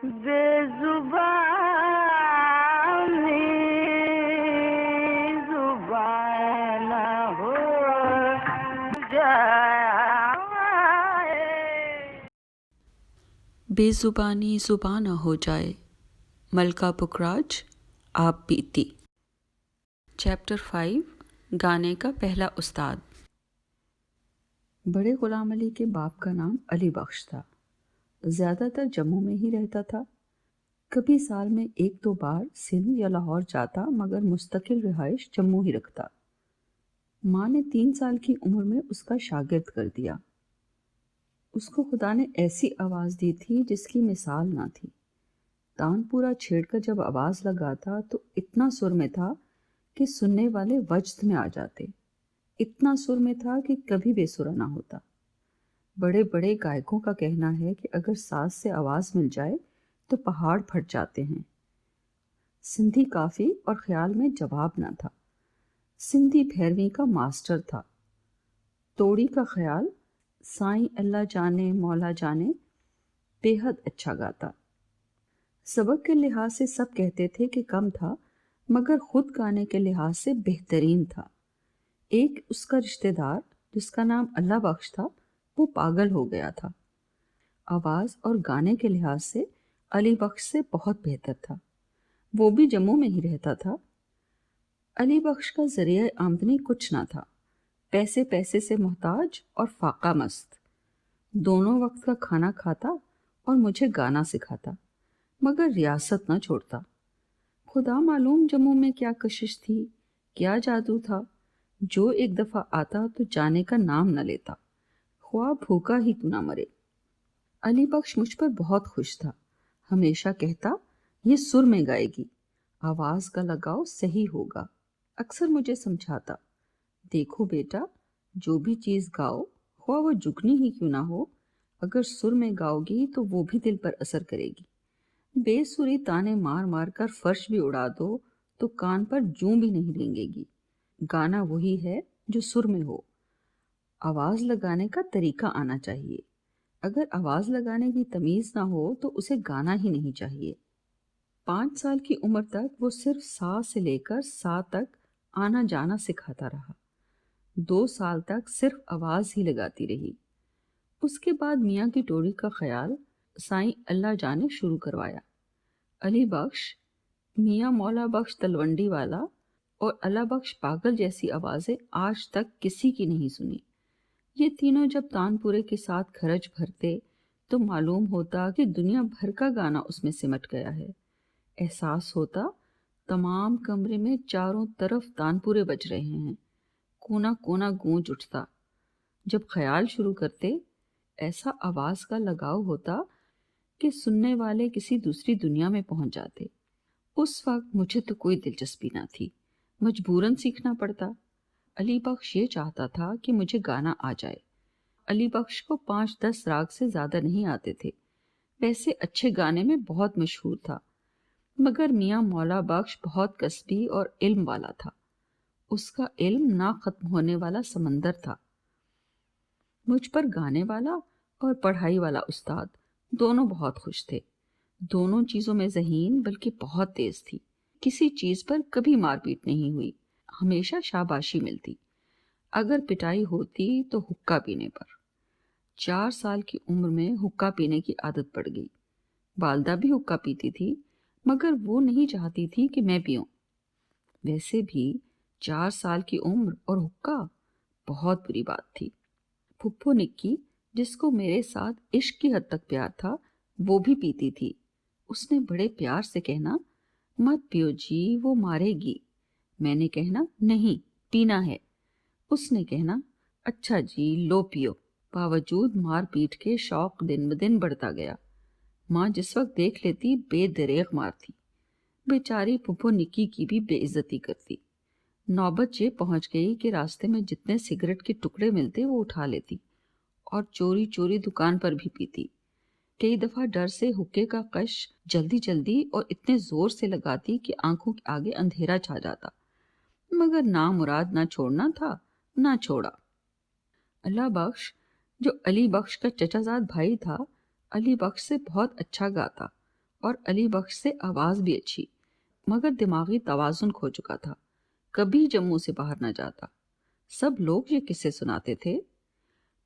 بے زبانی زبان نہ ہو جائے، بے زبانی زباں نہ ہو جائے، ملکہ پکراج آپ بیتی۔ چیپٹر 5 گانے کا پہلا استاد۔ بڑے غلام علی کے باپ کا نام علی بخش تھا۔ زیادہ تر جموں میں ہی رہتا تھا۔ کبھی سال میں 1-2 بار سندھ یا لاہور جاتا، مگر مستقل رہائش جموں ہی رکھتا۔ ماں نے 3 سال کی عمر میں اس کا شاگرد کر دیا۔ اس کو خدا نے ایسی آواز دی تھی جس کی مثال نہ تھی۔ تان پورا چھیڑ کر جب آواز لگاتا تو اتنا سر میں تھا کہ سننے والے وجد میں آ جاتے، اتنا سر میں تھا کہ کبھی بے سرا نہ ہوتا۔ بڑے بڑے گائکوں کا کہنا ہے کہ اگر ساز سے آواز مل جائے تو پہاڑ پھٹ جاتے ہیں۔ سندھی کافی اور خیال میں جواب نہ تھا۔ سندھی بھیرویں کا ماسٹر تھا۔ توڑی کا خیال سائیں اللہ جانے مولا جانے بے حد اچھا گاتا۔ سبق کے لحاظ سے سب کہتے تھے کہ کم تھا، مگر خود گانے کے لحاظ سے بہترین تھا۔ ایک اس کا رشتہ دار جس کا نام اللہ بخش تھا، وہ پاگل ہو گیا تھا۔ آواز اور گانے کے لحاظ سے علی بخش سے بہت بہتر تھا۔ وہ بھی جموں میں ہی رہتا تھا۔ علی بخش کا ذریعہ آمدنی کچھ نہ تھا، پیسے سے محتاج اور فاقہ مست۔ دونوں وقت کا کھانا کھاتا اور مجھے گانا سکھاتا، مگر ریاست نہ چھوڑتا۔ خدا معلوم جموں میں کیا کشش تھی، کیا جادو تھا، جو ایک دفعہ آتا تو جانے کا نام نہ لیتا، خواہ بھوکا ہی کیوں نہ مرے۔ علی بخش مجھ پر بہت خوش تھا، ہمیشہ کہتا یہ سر میں گائے گی، آواز کا لگاؤ صحیح ہوگا۔ اکثر مجھے سمجھاتا، دیکھو بیٹا، جو بھی چیز گاؤ، خواہ وہ جگنی ہی کیوں نہ ہو، اگر سر میں گاؤ گی تو وہ بھی دل پر اثر کرے گی۔ بے سری تانے مار مار کر فرش بھی اڑا دو تو کان پر جوں بھی نہیں رینگے گی۔ گانا وہی ہے جو سر میں ہو۔ آواز لگانے کا طریقہ آنا چاہیے۔ اگر آواز لگانے کی تمیز نہ ہو تو اسے گانا ہی نہیں چاہیے۔ 5 سال کی عمر تک وہ صرف سا سے لے کر سا تک آنا جانا سکھاتا رہا۔ 2 سال تک صرف آواز ہی لگاتی رہی۔ اس کے بعد میاں کی ٹوڑی کا خیال سائیں اللہ جانے شروع کروایا۔ علی بخش، میاں مولا بخش تلونڈی والا اور اللہ بخش پاگل جیسی آوازیں آج تک کسی کی نہیں سنی۔ یہ تینوں جب تان پورے کے ساتھ کھرچ بھرتے تو معلوم ہوتا کہ دنیا بھر کا گانا اس میں سمٹ گیا ہے۔ احساس ہوتا تمام کمرے میں چاروں طرف تان پورے بج رہے ہیں، کونا کونا گونج اٹھتا۔ جب خیال شروع کرتے، ایسا آواز کا لگاؤ ہوتا کہ سننے والے کسی دوسری دنیا میں پہنچ جاتے۔ اس وقت مجھے تو کوئی دلچسپی نہ تھی، مجبوراً سیکھنا پڑتا۔ علی بخش یہ چاہتا تھا کہ مجھے گانا آ جائے۔ علی بخش کو 5-10 راگ سے زیادہ نہیں آتے تھے، ویسے اچھے گانے میں بہت مشہور تھا، مگر میاں مولا بخش بہت کسبی اور علم والا تھا۔ اس کا علم نہ ختم ہونے والا سمندر تھا۔ مجھ پر گانے والا اور پڑھائی والا استاد دونوں بہت خوش تھے۔ دونوں چیزوں میں ذہین بلکہ بہت تیز تھی۔ کسی چیز پر کبھی مار پیٹ نہیں ہوئی، ہمیشہ شاباشی ملتی۔ اگر پٹائی ہوتی تو حقہ پینے پر۔ 4 سال کی عمر میں حقہ پینے کی عادت پڑ گئی۔ والدہ بھی حقہ پیتی تھی، مگر وہ نہیں چاہتی تھی کہ میں پیوں۔ ویسے بھی 4 سال کی عمر اور حقہ بہت بری بات تھی۔ پھپھو نکی، جس کو میرے ساتھ عشق کی حد تک پیار تھا، وہ بھی پیتی تھی۔ اس نے بڑے پیار سے کہنا، مت پیو جی، وہ مارے گی۔ میں نے کہنا، نہیں پینا ہے۔ اس نے کہنا، اچھا جی لو پیو۔ باوجود مار پیٹ کے شوق دن بدن بڑھتا گیا۔ ماں جس وقت دیکھ لیتی بے دریغ مارتی۔ بیچاری پھپھو نکی کی بھی بے عزتی کرتی۔ نوبت یہ پہنچ گئی کہ راستے میں جتنے سگریٹ کے ٹکڑے ملتے وہ اٹھا لیتی اور چوری چوری دکان پر بھی پیتی۔ کئی دفعہ ڈر سے حقے کا کش جلدی اور اتنے زور سے لگاتی کہ آنکھوں کے آگے اندھیرا چھا جاتا، مگر نامراد نہ چھوڑنا تھا، نہ چھوڑا۔ اللہ بخش، جو علی بخش کا چچا زاد بھائی تھا، علی بخش سے بہت اچھا گاتا اور علی بخش سے آواز بھی اچھی، مگر دماغی توازن کھو چکا تھا، کبھی جموں سے باہر نہ جاتا۔ سب لوگ یہ قصے سناتے تھے۔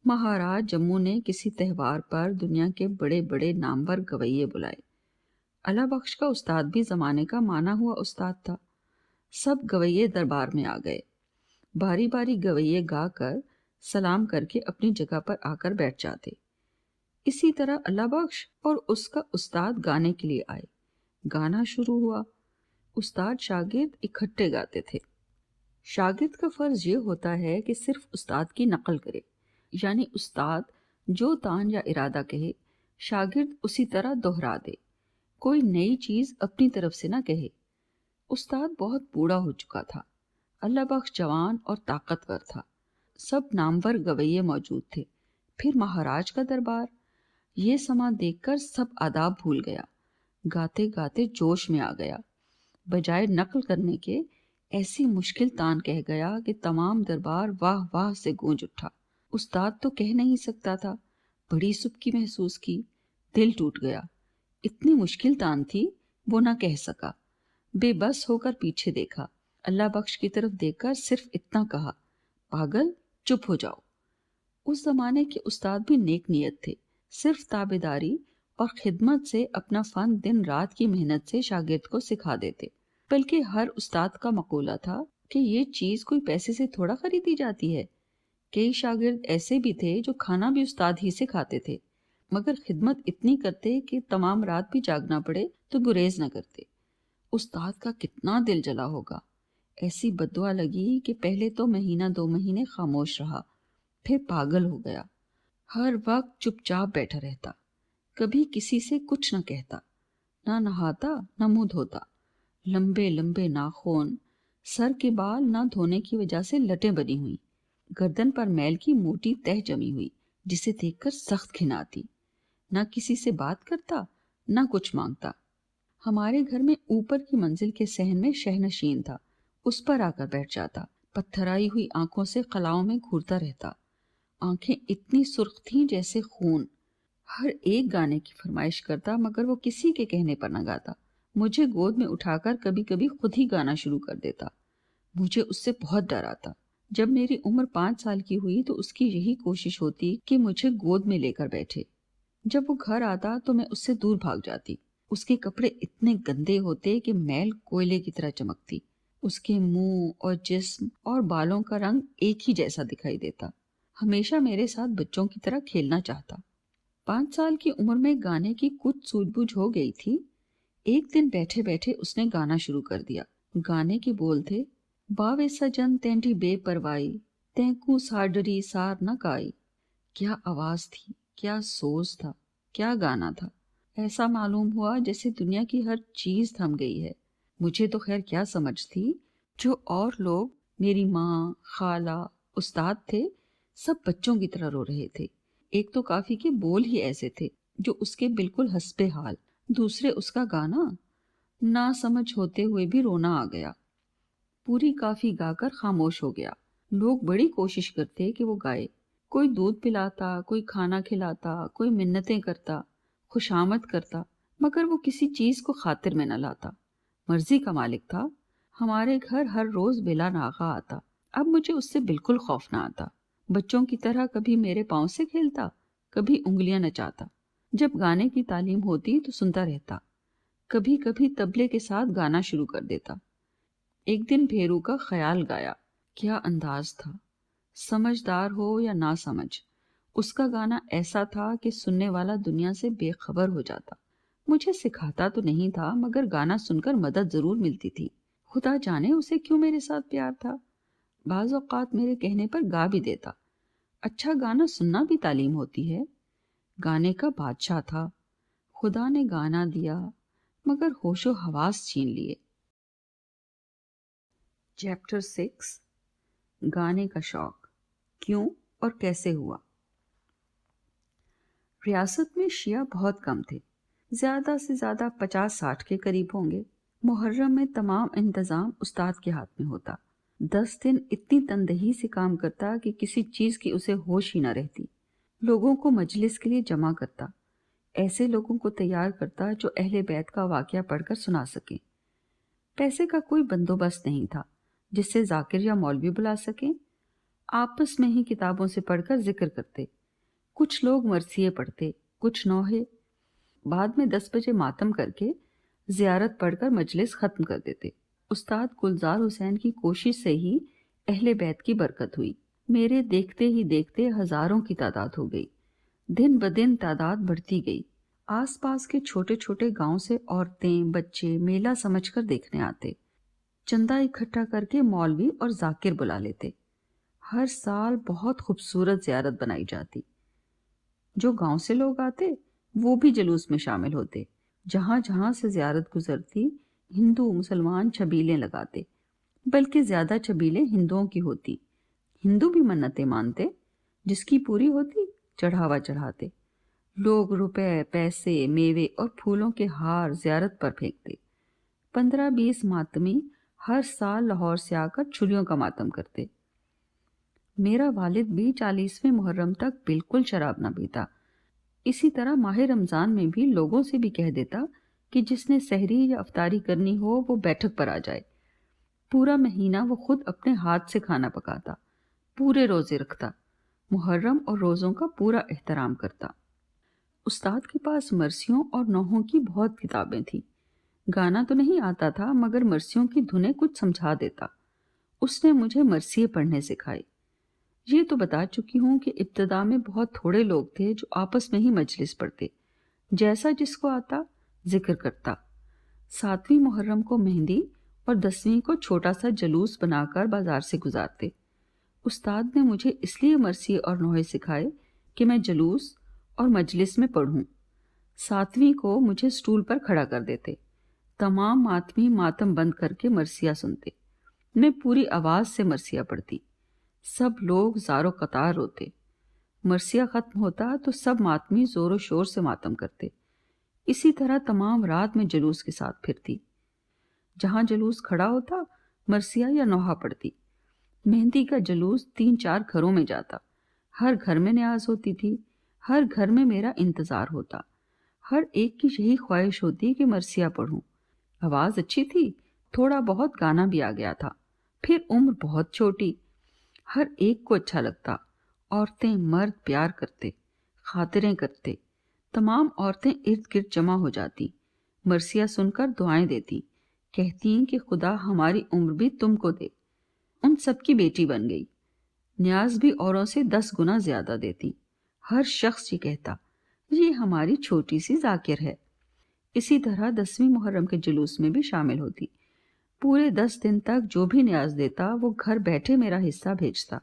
مہاراج جموں نے کسی تہوار پر دنیا کے بڑے بڑے نامور گویے بلائے۔ علا بخش کا استاد بھی زمانے کا مانا ہوا استاد تھا۔ سب گویے دربار میں آ گئے، باری باری گویے گا کر سلام کر کے اپنی جگہ پر آ کر بیٹھ جاتے۔ اسی طرح علا بخش اور اس کا استاد گانے کے لیے آئے۔ گانا شروع ہوا۔ استاد شاگرد اکٹھے گاتے تھے۔ شاگرد کا فرض یہ ہوتا ہے کہ صرف استاد کی نقل کرے، یعنی استاد جو تان یا ارادہ کہے شاگرد اسی طرح دہرا دے، کوئی نئی چیز اپنی طرف سے نہ کہے۔ استاد بہت بوڑھا ہو چکا تھا، علا بخش جوان اور طاقتور تھا۔ سب نامور گویے موجود تھے۔ پھر مہاراج کا دربار، یہ سما دیکھ کر سب آداب بھول گیا، گاتے گاتے جوش میں آ گیا، بجائے نقل کرنے کے ایسی مشکل تان کہہ گیا کہ تمام دربار واہ واہ سے گونج اٹھا۔ استاد تو کہہ نہیں سکتا تھا، بڑی سبکی محسوس کی، دل ٹوٹ گیا۔ اتنی مشکل تان تھی، وہ نہ کہہ سکا۔ بے بس ہو کر پیچھے دیکھا، اللہ بخش کی طرف دیکھ کر صرف اتنا کہا، پاگل چپ ہو جاؤ۔ اس زمانے کے استاد بھی نیک نیت تھے، صرف تابعداری اور خدمت سے اپنا فن دن رات کی محنت سے شاگرد کو سکھا دیتے۔ بلکہ ہر استاد کا مقولہ تھا کہ یہ چیز کوئی پیسے سے تھوڑا خریدی جاتی ہے۔ کئی شاگرد ایسے بھی تھے جو کھانا بھی استاد ہی سے کھاتے تھے، مگر خدمت اتنی کرتے کہ تمام رات بھی جاگنا پڑے تو گریز نہ کرتے۔ استاد کا کتنا دل جلا ہوگا۔ ایسی بددعا لگی کہ پہلے تو مہینہ 2 مہینے خاموش رہا، پھر پاگل ہو گیا۔ ہر وقت چپ چاپ بیٹھا رہتا، کبھی کسی سے کچھ نہ کہتا، نہ نہاتا نہ منہ دھوتا۔ لمبے لمبے ناخن، سر کے بال نہ دھونے کی وجہ سے لٹیں بنی ہوئی، گردن پر میل کی موٹی تہ جمی ہوئی جسے دیکھ کر سخت گھن آتی۔ نہ کسی سے بات کرتا نہ کچھ مانگتا۔ ہمارے گھر میں اوپر کی منزل کے صحن میں شہنشین تھا، اس پر آ کر بیٹھ جاتا، پتھرائی ہوئی آنکھوں سے خلاؤں میں گھورتا رہتا۔ آنکھیں اتنی سرخ تھیں جیسے خون۔ ہر ایک گانے کی فرمائش کرتا، مگر وہ کسی کے کہنے پر نہ گاتا۔ مجھے گود میں اٹھا کر کبھی کبھی خود ہی گانا شروع کر دیتا۔ مجھے اس سے بہت ڈر آتا۔ جب میری عمر 5 سال کی ہوئی تو اس کی یہی کوشش ہوتی کہ مجھے گود میں لے کر بیٹھے۔ جب وہ گھر آتا تو میں اس سے دور بھاگ جاتی۔ اس کے کپڑے اتنے گندے ہوتے کہ میل کوئلے کی طرح چمکتی۔ اس کے منہ اور جسم اور بالوں کا رنگ ایک ہی جیسا دکھائی دیتا۔ ہمیشہ میرے ساتھ بچوں کی طرح کھیلنا چاہتا۔ 5 سال کی عمر میں گانے کی کچھ سوجھ بوجھ ہو گئی تھی۔ ایک دن بیٹھے بیٹھے اس نے گانا شروع کر دیا۔ گانے کے بول تھے، باوے سجن تینٹی بے پروائی، تینکو ساڈری سار نہ کائی۔ کیا آواز تھی، کیا سوز تھا، کیا گانا تھا۔ ایسا معلوم ہوا جیسے دنیا کی ہر چیز تھم گئی ہے۔ مجھے تو خیر کیا سمجھ تھی، جو اور لوگ، میری ماں، خالہ، استاد تھے، سب بچوں کی طرح رو رہے تھے۔ ایک تو کافی کے بول ہی ایسے تھے جو اس کے بالکل حسب حال، دوسرے اس کا گانا، نہ سمجھ ہوتے ہوئے بھی رونا آ گیا۔ پوری کافی گا کر خاموش ہو گیا۔ لوگ بڑی کوشش کرتے کہ وہ گائے، کوئی دودھ پلاتا، کوئی کھانا کھلاتا، کوئی منتیں کرتا، خوشامد کرتا، مگر وہ کسی چیز کو خاطر میں نہ لاتا۔ مرضی کا مالک تھا۔ ہمارے گھر ہر روز بلا ناغہ آتا۔ اب مجھے اس سے بالکل خوف نہ آتا۔ بچوں کی طرح کبھی میرے پاؤں سے کھیلتا، کبھی انگلیاں نچاتا۔ جب گانے کی تعلیم ہوتی تو سنتا رہتا، کبھی کبھی طبلے کے ساتھ گانا شروع کر دیتا۔ ایک دن بھیرو کا خیال گایا۔ کیا انداز تھا، سمجھدار ہو یا نہ سمجھ، اس کا گانا ایسا تھا کہ سننے والا دنیا سے بے خبر ہو جاتا۔ مجھے سکھاتا تو نہیں تھا، مگر گانا سن کر مدد ضرور ملتی تھی۔ خدا جانے اسے کیوں میرے ساتھ پیار تھا۔ بعض اوقات میرے کہنے پر گا بھی دیتا۔ اچھا گانا سننا بھی تعلیم ہوتی ہے۔ گانے کا بادشاہ تھا۔ خدا نے گانا دیا، مگر ہوش و حواس چھین لیے۔ چیپٹر 6، گانے کا شوق کیوں اور کیسے ہوا۔ ریاست میں شیعہ بہت کم تھے، زیادہ سے زیادہ 50-60 کے قریب ہوں گے۔ محرم میں تمام انتظام استاد کے ہاتھ میں ہوتا۔ 10 دن اتنی تندہی سے کام کرتا کہ کسی چیز کی اسے ہوش ہی نہ رہتی۔ لوگوں کو مجلس کے لیے جمع کرتا، ایسے لوگوں کو تیار کرتا جو اہل بیت کا واقعہ پڑھ کر سنا سکیں۔ پیسے کا کوئی بندوبست نہیں تھا جس سے ذاکر یا مولوی بلا سکیں۔ آپس میں ہی کتابوں سے پڑھ کر ذکر کرتے، کچھ لوگ مرثیے پڑھتے، کچھ نوحے، بعد میں 10 بجے ماتم کر کے زیارت پڑھ کر مجلس ختم کر دیتے۔ استاد گلزار حسین کی کوشش سے ہی اہل بیت کی برکت ہوئی۔ میرے دیکھتے ہی دیکھتے ہزاروں کی تعداد ہو گئی۔ دن بدن تعداد بڑھتی گئی۔ آس پاس کے چھوٹے چھوٹے گاؤں سے عورتیں بچے میلہ سمجھ کر دیکھنے آتے۔ چندہ اکٹھا کر کے مولوی اور ذاکر بلا لیتے۔ ہر سال بہت خوبصورت زیارت بنائی جاتی۔ جو گاؤں سے لوگ آتے وہ بھی جلوس میں شامل ہوتے۔ جہاں جہاں سے زیارت گزرتی ہندو مسلمان چھبیلیں لگاتے، بلکہ زیادہ چھبیلیں ہندوؤں کی ہوتی۔ ہندو بھی منتیں مانتے، جس کی پوری ہوتی چڑھاوا چڑھاتے۔ لوگ روپے پیسے میوے اور پھولوں کے ہار زیارت پر پھینکتے۔ 15-20 ماتمی ہر سال لاہور سے آ کر چھلیوں کا ماتم کرتے۔ میرا والد بھی 40ویں محرم تک بالکل شراب نہ پیتا۔ اسی طرح ماہ رمضان میں بھی لوگوں سے بھی کہہ دیتا کہ جس نے سحری یا افطاری کرنی ہو وہ بیٹھک پر آ جائے۔ پورا مہینہ وہ خود اپنے ہاتھ سے کھانا پکاتا، پورے روزے رکھتا، محرم اور روزوں کا پورا احترام کرتا۔ استاد کے پاس مرثیوں اور نوحوں کی بہت کتابیں تھیں۔ گانا تو نہیں آتا تھا مگر مرثیوں کی دھنیں کچھ سمجھا دیتا۔ اس نے مجھے مرثیے پڑھنے سکھائے۔ یہ تو بتا چکی ہوں کہ ابتدا میں بہت تھوڑے لوگ تھے جو آپس میں ہی مجلس پڑھتے، جیسا جس کو آتا ذکر کرتا۔ 7ویں محرم کو مہندی اور 10ویں کو چھوٹا سا جلوس بنا کر بازار سے گزارتے۔ استاد نے مجھے اس لیے مرثیے اور نوحے سکھائے کہ میں جلوس اور مجلس میں پڑھوں۔ 7ویں کو مجھے سٹول پر کھڑا کر دیتے۔ تمام ماتمی ماتم بند کر کے مرثیہ سنتے۔ میں پوری آواز سے مرثیہ پڑھتی۔ سب لوگ زار و قطار روتے۔ مرثیہ ختم ہوتا تو سب ماتمی زور و شور سے ماتم کرتے۔ اسی طرح تمام رات میں جلوس کے ساتھ پھرتی۔ جہاں جلوس کھڑا ہوتا مرثیہ یا نوحہ پڑھتی۔ مہندی کا جلوس 3-4 گھروں میں جاتا۔ ہر گھر میں نیاز ہوتی تھی، ہر گھر میں میرا انتظار ہوتا۔ ہر ایک کی یہی خواہش ہوتی کہ مرثیہ پڑھوں۔ آواز اچھی تھی، تھوڑا بہت گانا بھی آ گیا تھا، پھر عمر بہت چھوٹی۔ ہر ایک کو اچھا لگتا۔ عورتیں مرد پیار کرتے، خاطریں کرتے۔ تمام عورتیں ارد گرد جمع ہو جاتی، مرثیہ سن کر دعائیں دیتی، کہتی کہ خدا ہماری عمر بھی تم کو دے۔ ان سب کی بیٹی بن گئی۔ نیاز بھی اوروں سے 10 گنا زیادہ دیتی۔ ہر شخص یہ کہتا یہ ہماری چھوٹی سی ذاکر ہے۔ اسی طرح 10ویں محرم کے جلوس میں بھی شامل ہوتی۔ پورے 10 دن تک جو بھی نیاز دیتا وہ گھر بیٹھے میرا حصہ بھیجتا۔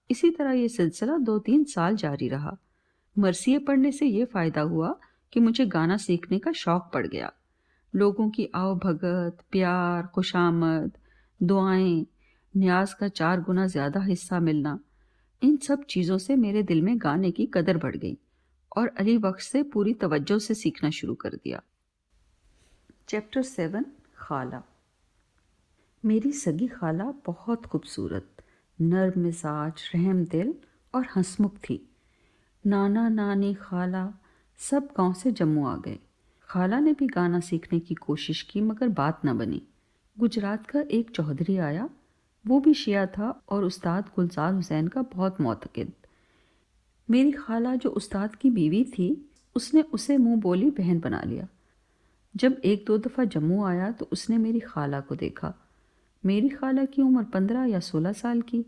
اسی طرح یہ سلسلہ 2-3 سال جاری رہا۔ مرثیے پڑھنے سے یہ فائدہ ہوا کہ مجھے گانا سیکھنے کا شوق پڑ گیا۔ لوگوں کی آؤ بھگت، پیار، خوشامد، دعائیں، نیاز کا 4 گنا زیادہ حصہ ملنا، ان سب چیزوں سے میرے دل میں گانے کی قدر بڑھ گئی اور علی بخش سے پوری توجہ سے سیکھنا شروع کر دیا۔ چیپٹر 7 خالہ۔ میری سگی خالہ بہت خوبصورت، نرم مزاج، رحم دل اور ہنسمکھ تھی۔ نانا نانی خالہ سب گاؤں سے جموں آ گئے۔ خالہ نے بھی گانا سیکھنے کی کوشش کی مگر بات نہ بنی۔ گجرات کا ایک چودھری آیا، وہ بھی شیعہ تھا اور استاد گلزار حسین کا بہت معتقد۔ میری خالہ جو استاد کی بیوی تھی اس نے اسے منہ بولی بہن بنا لیا۔ جب 1-2 دفعہ جموں آیا تو اس نے میری خالہ کو دیکھا۔ میری خالہ کی عمر 15 یا 16 سال کی،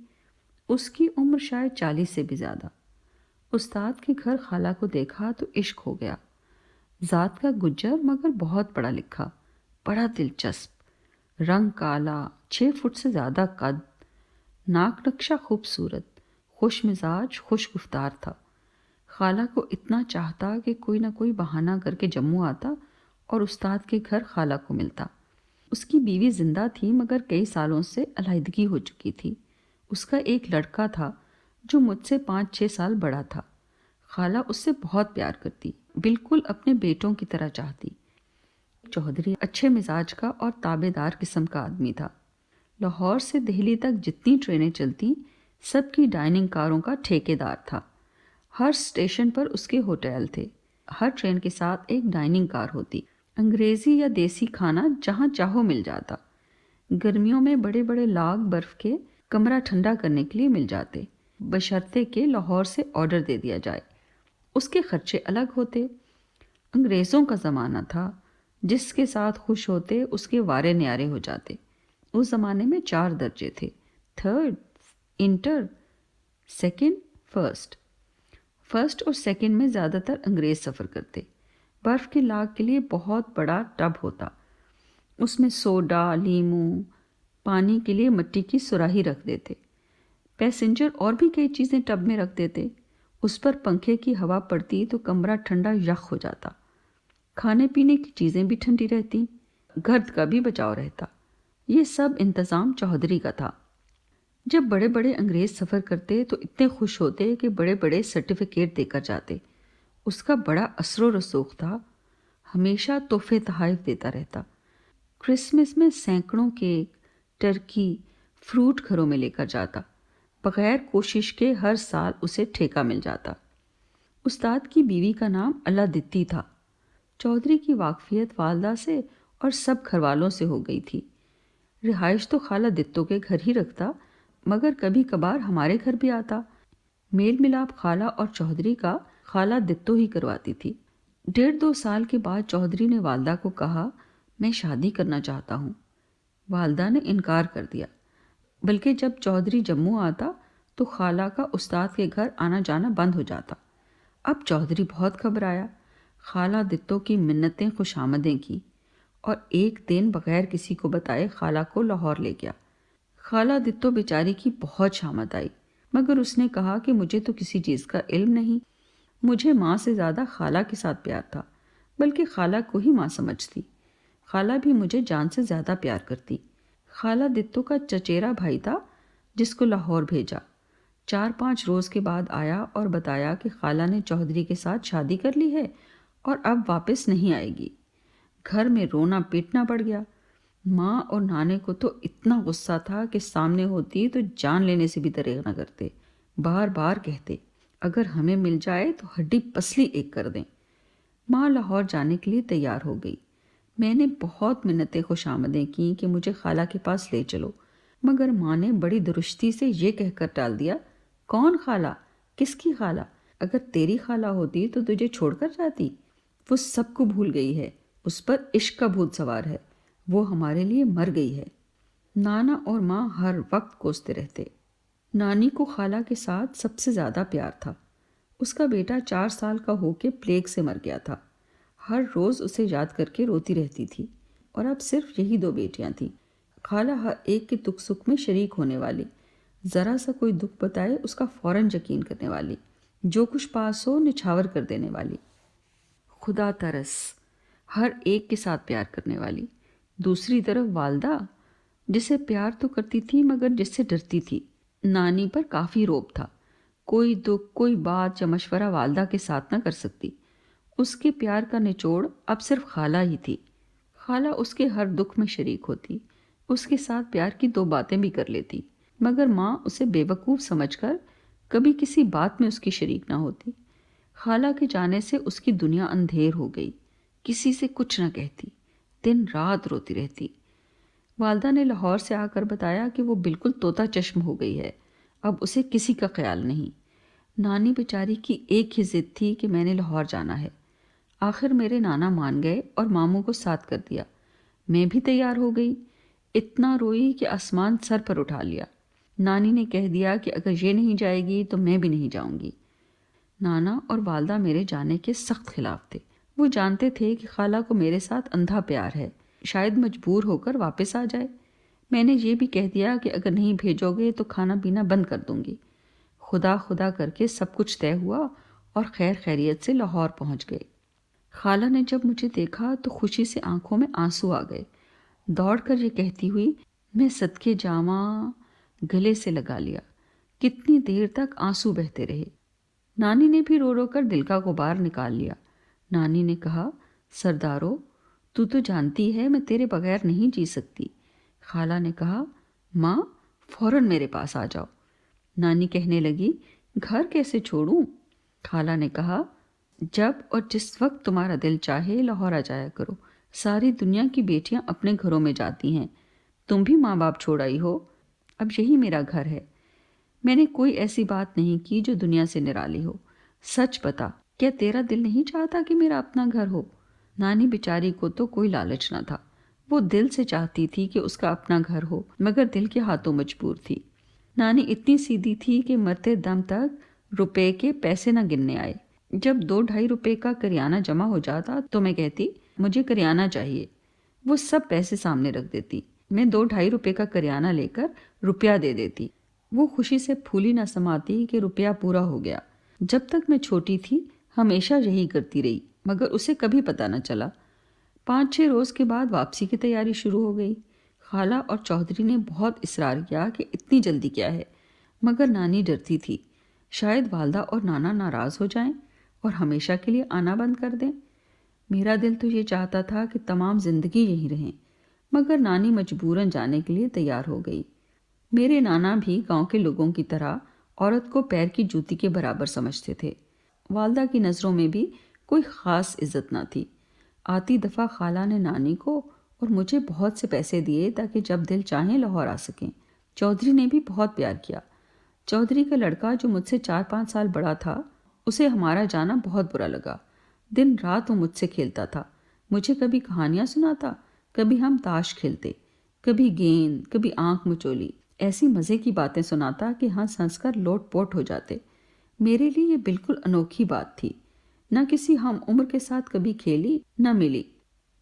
اس کی عمر شاید 40 سے بھی زیادہ۔ استاد کے گھر خالہ کو دیکھا تو عشق ہو گیا۔ ذات کا گجر مگر بہت پڑھا لکھا، بڑا دلچسپ، رنگ کالا، 6 فٹ سے زیادہ قد، ناک نقشہ خوبصورت، خوش مزاج، خوش گفتار تھا۔ خالہ کو اتنا چاہتا کہ کوئی نہ کوئی بہانہ کر کے جموں آتا اور استاد کے گھر خالہ کو ملتا۔ اس کی بیوی زندہ تھی مگر کئی سالوں سے علیحدگی ہو چکی تھی۔ اس کا ایک لڑکا تھا جو مجھ سے 5-6 سال بڑا تھا۔ خالہ اس سے بہت پیار کرتی، بالکل اپنے بیٹوں کی طرح چاہتی۔ چودھری اچھے مزاج کا اور تابع دار قسم کا آدمی تھا۔ لاہور سے دہلی تک جتنی ٹرینیں چلتی سب کی ڈائننگ کاروں کا ٹھیکے دار تھا۔ ہر اسٹیشن پر اس کے ہوٹل تھے۔ ہر ٹرین کے ساتھ ایک ڈائننگ کار ہوتی، انگریزی یا دیسی کھانا جہاں چاہو مل جاتا۔ گرمیوں میں بڑے بڑے لاگ برف کے کمرہ ٹھنڈا کرنے کے لیے مل جاتے، بشرطے کہ لاہور سے آرڈر دے دیا جائے۔ اس کے خرچے الگ ہوتے۔ انگریزوں کا زمانہ تھا، جس کے ساتھ خوش ہوتے اس کے وارے نیارے ہو جاتے۔ اس زمانے میں 4 درجے تھے، third, inter, second, first. First اور سیکنڈ میں زیادہ تر انگریز سفر کرتے۔ برف کے لاگ کے لیے بہت بڑا ٹب ہوتا، اس میں سوڈا، لیمو، پانی کے لیے مٹی کی سراہی رکھ دیتے۔ پیسنجر اور بھی کئی چیزیں ٹب میں رکھ دیتے۔ اس پر پنکھے کی ہوا پڑتی تو کمرہ ٹھنڈا یخ ہو جاتا۔ کھانے پینے کی چیزیں بھی ٹھنڈی رہتی، گرد کا بھی بچاؤ رہتا۔ یہ سب انتظام چودھری کا تھا۔ جب بڑے بڑے انگریز سفر کرتے تو اتنے خوش ہوتے کہ بڑے بڑے سرٹیفکیٹ دے کر جاتے۔ اس کا بڑا اثر و رسوخ تھا، ہمیشہ تحفے تحائف دیتا رہتا۔ کرسمس میں سینکڑوں کیک، ٹرکی، فروٹ گھروں میں لے کر جاتا، بغیر کوشش کے ہر سال اسے ٹھیکہ مل جاتا۔ استاد کی بیوی کا نام اللہ دتی تھا۔ چودھری کی واقفیت والدہ سے اور سب گھر والوں سے ہو گئی تھی۔ رہائش تو خالہ دتو کے گھر ہی رکھتا، مگر کبھی کبھار ہمارے گھر بھی آتا۔ میل ملاپ خالہ اور چودھری کا خالہ دتو ہی کرواتی تھی۔ 1.5-2 سال کے بعد چودھری نے والدہ کو کہا، میں شادی کرنا چاہتا ہوں۔ والدہ نے انکار کر دیا، بلکہ جب چودھری جموں آتا تو خالہ کا استاد کے گھر آنا جانا بند ہو جاتا۔ اب چودھری بہت گھبرایا، خالہ دتو کی منتیں خوش آمدیں کی، اور ایک دن بغیر کسی کو بتائے خالہ کو لاہور لے گیا۔ خالہ دتو بیچاری کی بہت شامت آئی، مگر اس نے کہا کہ مجھے تو کسی چیز کا علم نہیں، مجھے ماں سے زیادہ خالہ کے ساتھ پیار تھا، بلکہ خالہ کو ہی ماں سمجھتی۔ خالہ بھی مجھے جان سے زیادہ پیار کرتی۔ خالہ دتو کا چچیرا بھائی تھا جس کو لاہور بھیجا۔ 4-5 روز کے بعد آیا اور بتایا کہ خالہ نے چودھری کے ساتھ شادی کر لی ہے اور اب واپس نہیں آئے گی۔ گھر میں رونا پیٹنا پڑ گیا۔ ماں اور نانے کو تو اتنا غصہ تھا کہ سامنے ہوتی تو جان لینے سے بھی دریغ نہ کرتے۔ بار بار کہتے، اگر ہمیں مل جائے تو ہڈی پسلی ایک کر دیں۔ ماں لاہور جانے کے لیے تیار ہو گئی۔ میں نے بہت منتیں خوش آمدیں کی کہ مجھے خالہ کے پاس لے چلو، مگر ماں نے بڑی درستی سے یہ کہہ کر ٹال دیا، کون خالہ؟ کس کی خالہ؟ اگر تیری خالہ ہوتی تو تجھے چھوڑ کر جاتی؟ وہ سب کو بھول گئی ہے، اس پر عشق کا بھوت سوار ہے، وہ ہمارے لیے مر گئی ہے۔ نانا اور ماں ہر وقت کوستے رہتے۔ نانی کو خالہ کے ساتھ سب سے زیادہ پیار تھا۔ اس کا بیٹا 4 سال کا ہو کے پلیگ سے مر گیا تھا۔ ہر روز اسے یاد کر کے روتی رہتی تھی، اور اب صرف یہی 2 بیٹیاں تھیں۔ خالہ ہر ایک کے دکھ سکھ میں شریک ہونے والی، ذرا سا کوئی دکھ بتائے اس کا فوراً یقین کرنے والی، جو کچھ پاس ہو نچھاور کر دینے والی، خدا ترس، ہر ایک کے ساتھ پیار کرنے والی۔ دوسری طرف والدہ، جسے پیار تو کرتی تھی مگر جس سے ڈرتی تھی۔ نانی پر کافی روب تھا، کوئی دکھ کوئی بات یا مشورہ والدہ کے ساتھ نہ کر سکتی۔ اس کے پیار کا نچوڑ اب صرف خالہ ہی تھی۔ خالہ اس کے ہر دکھ میں شریک ہوتی، اس کے ساتھ پیار کی 2 باتیں بھی کر لیتی، مگر ماں اسے بے وقوف سمجھ کر کبھی کسی بات میں اس کی شریک نہ ہوتی۔ خالہ کے جانے سے اس کی دنیا اندھیر ہو گئی، کسی سے کچھ نہ کہتی، دن رات روتی رہتی۔ والدہ نے لاہور سے آ کر بتایا کہ وہ بالکل طوطا چشم ہو گئی ہے، اب اسے کسی کا خیال نہیں۔ نانی بیچاری کی ایک ہی ضد تھی کہ میں نے لاہور جانا ہے۔ آخر میرے نانا مان گئے اور ماموں کو ساتھ کر دیا۔ میں بھی تیار ہو گئی، اتنا روئی کہ آسمان سر پر اٹھا لیا۔ نانی نے کہہ دیا کہ اگر یہ نہیں جائے گی تو میں بھی نہیں جاؤں گی۔ نانا اور والدہ میرے جانے کے سخت خلاف تھے۔ وہ جانتے تھے کہ خالہ کو میرے ساتھ اندھا پیار ہے، شاید مجبور ہو کر واپس آ جائے۔ میں نے یہ بھی کہہ دیا کہ اگر نہیں بھیجو گے تو کھانا پینا بند کر دوں گی۔ خدا خدا کر کے سب کچھ طے ہوا اور خیر خیریت سے لاہور پہنچ گئے۔ خالہ نے جب مجھے دیکھا تو خوشی سے آنکھوں میں آنسو آ گئے۔ دوڑ کر یہ کہتی ہوئی، میں صدقے جاواں، گلے سے لگا لیا۔ کتنی دیر تک آنسو بہتے رہے۔ نانی نے بھی رو رو کر دل کا غبار نکال لیا۔ نانی نے کہا، سردارو، تو جانتی ہے میں تیرے بغیر نہیں جی سکتی۔ خالہ نے کہا، ماں فوراً میرے پاس آ جاؤ۔ نانی کہنے لگی، گھر کیسے چھوڑوں؟ خالہ نے کہا، جب اور جس وقت تمہارا دل چاہے لاہور آ جایا کرو. ساری دنیا کی بیٹیاں اپنے گھروں میں جاتی ہیں، تم بھی ماں باپ چھوڑ آئی ہو. اب یہی میرا گھر ہے. میں نے کوئی ایسی بات نہیں کی جو دنیا سے نرالی ہو. سچ بتا، کیا تیرا دل نہیں چاہتا کہ میرا اپنا گھر ہو؟ نانی بیچاری کو تو کوئی لالچ نہ تھا. وہ دل سے چاہتی تھی کہ اس کا اپنا گھر ہو، مگر دل کے ہاتھوں مجبور تھی. نانی اتنی سیدھی تھی کہ مرتے دم تک روپے کے پیسے نہ گننے آئے. جب 2-2.5 روپے کا کریانہ جمع ہو جاتا تو میں کہتی مجھے کریانہ چاہیے. وہ سب پیسے سامنے رکھ دیتی. میں 2-2.5 روپے کا کریانہ لے کر روپیہ دے دیتی. وہ خوشی سے پھولی نہ سماتی کہ روپیہ پورا ہو گیا. جب تک میں چھوٹی تھی ہمیشہ یہی کرتی رہی، مگر اسے کبھی پتہ نہ چلا. 5-6 روز کے بعد واپسی کی تیاری شروع ہو گئی. خالہ اور چودھری نے بہت اصرار کیا کہ اتنی جلدی کیا ہے، مگر نانی ڈرتی تھی شاید والدہ اور نانا ناراض ہو جائیں اور ہمیشہ کے لیے آنا بند کر دیں. میرا دل تو یہ چاہتا تھا کہ تمام زندگی یہیں رہیں، مگر نانی مجبوراً جانے کے لیے تیار ہو گئی. میرے نانا بھی گاؤں کے لوگوں کی طرح عورت کو پیر کی جوتی کے برابر سمجھتے تھے. والدہ کی نظروں میں بھی کوئی خاص عزت نہ تھی. آتی دفعہ خالہ نے نانی کو اور مجھے بہت سے پیسے دیے تاکہ جب دل چاہیں لاہور آ سکیں. چودھری نے بھی بہت پیار کیا. چودھری کا لڑکا جو مجھ سے 4-5 سال بڑا تھا، اسے ہمارا جانا بہت برا لگا. دن رات وہ مجھ سے کھیلتا تھا، مجھے کبھی کہانیاں سناتا، کبھی ہم تاش کھیلتے، کبھی گیند، کبھی آنکھ مچولی. ایسی مزے کی باتیں سناتا کہ ہنس ہنس کر لوٹ پوٹ ہو جاتے. میرے لیے یہ بالکل انوکھی بات تھی. نہ کسی ہم عمر کے ساتھ کبھی کھیلی نہ ملی.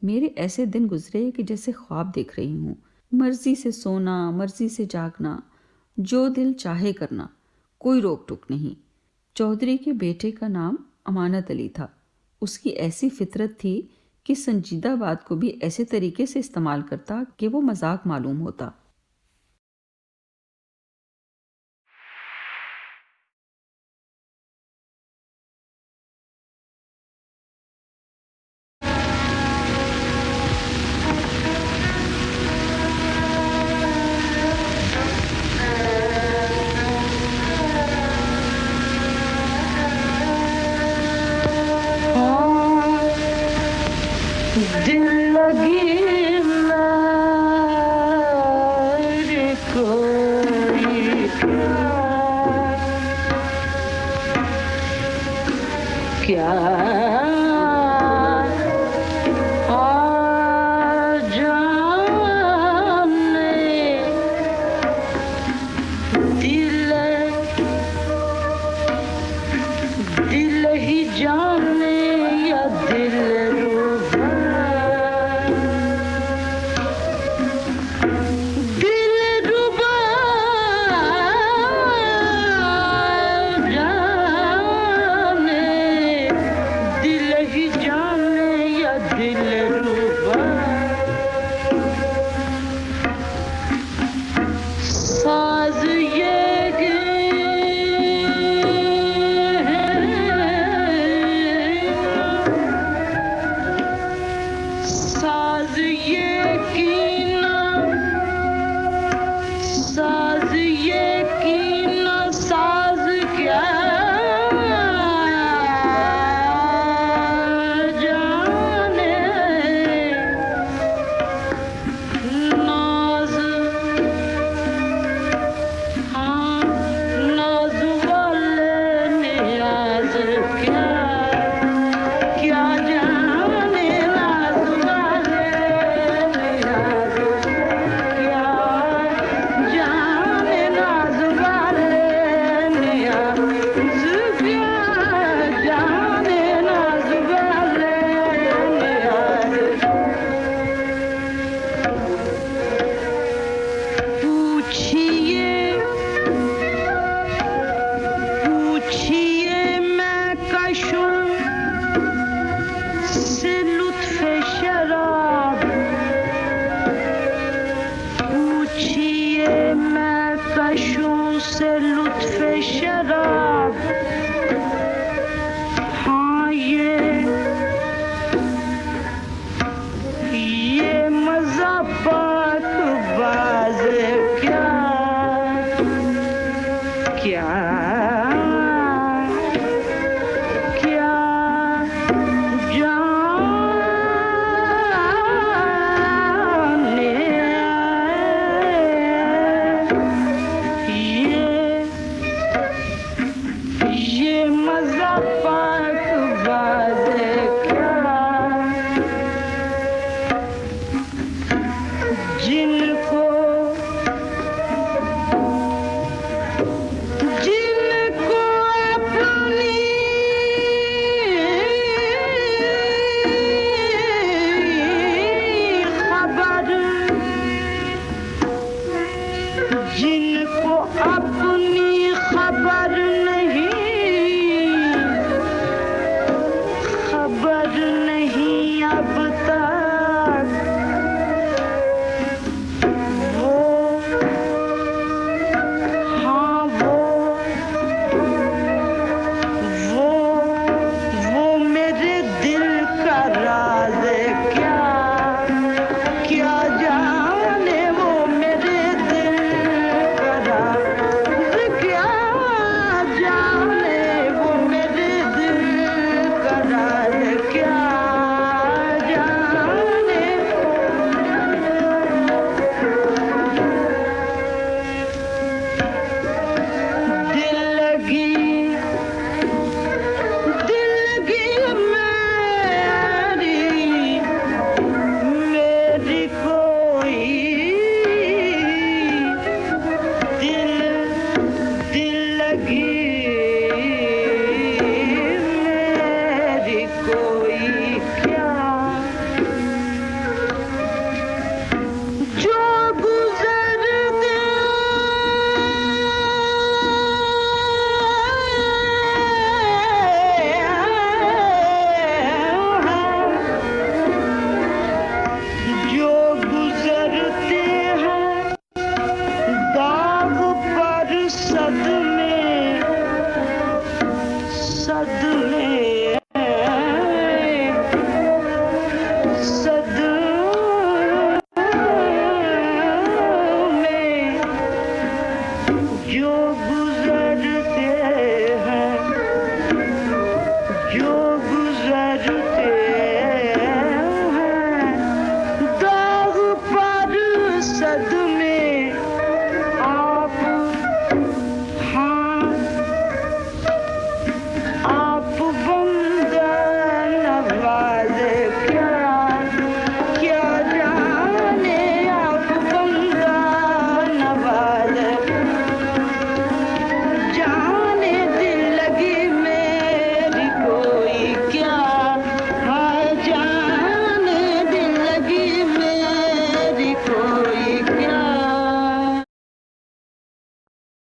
میرے ایسے دن گزرے کہ جیسے خواب دیکھ رہی ہوں. مرضی سے سونا، مرضی سے جاگنا، جو دل چاہے کرنا، کوئی روک ٹوک نہیں. چودھری کے بیٹے کا نام امانت علی تھا. اس کی ایسی فطرت تھی کہ سنجیدہ بات کو بھی ایسے طریقے سے استعمال کرتا کہ وہ مذاق معلوم ہوتا. دل لگی کوئی کیا دل ہی جانے یا دل ساز یہ کی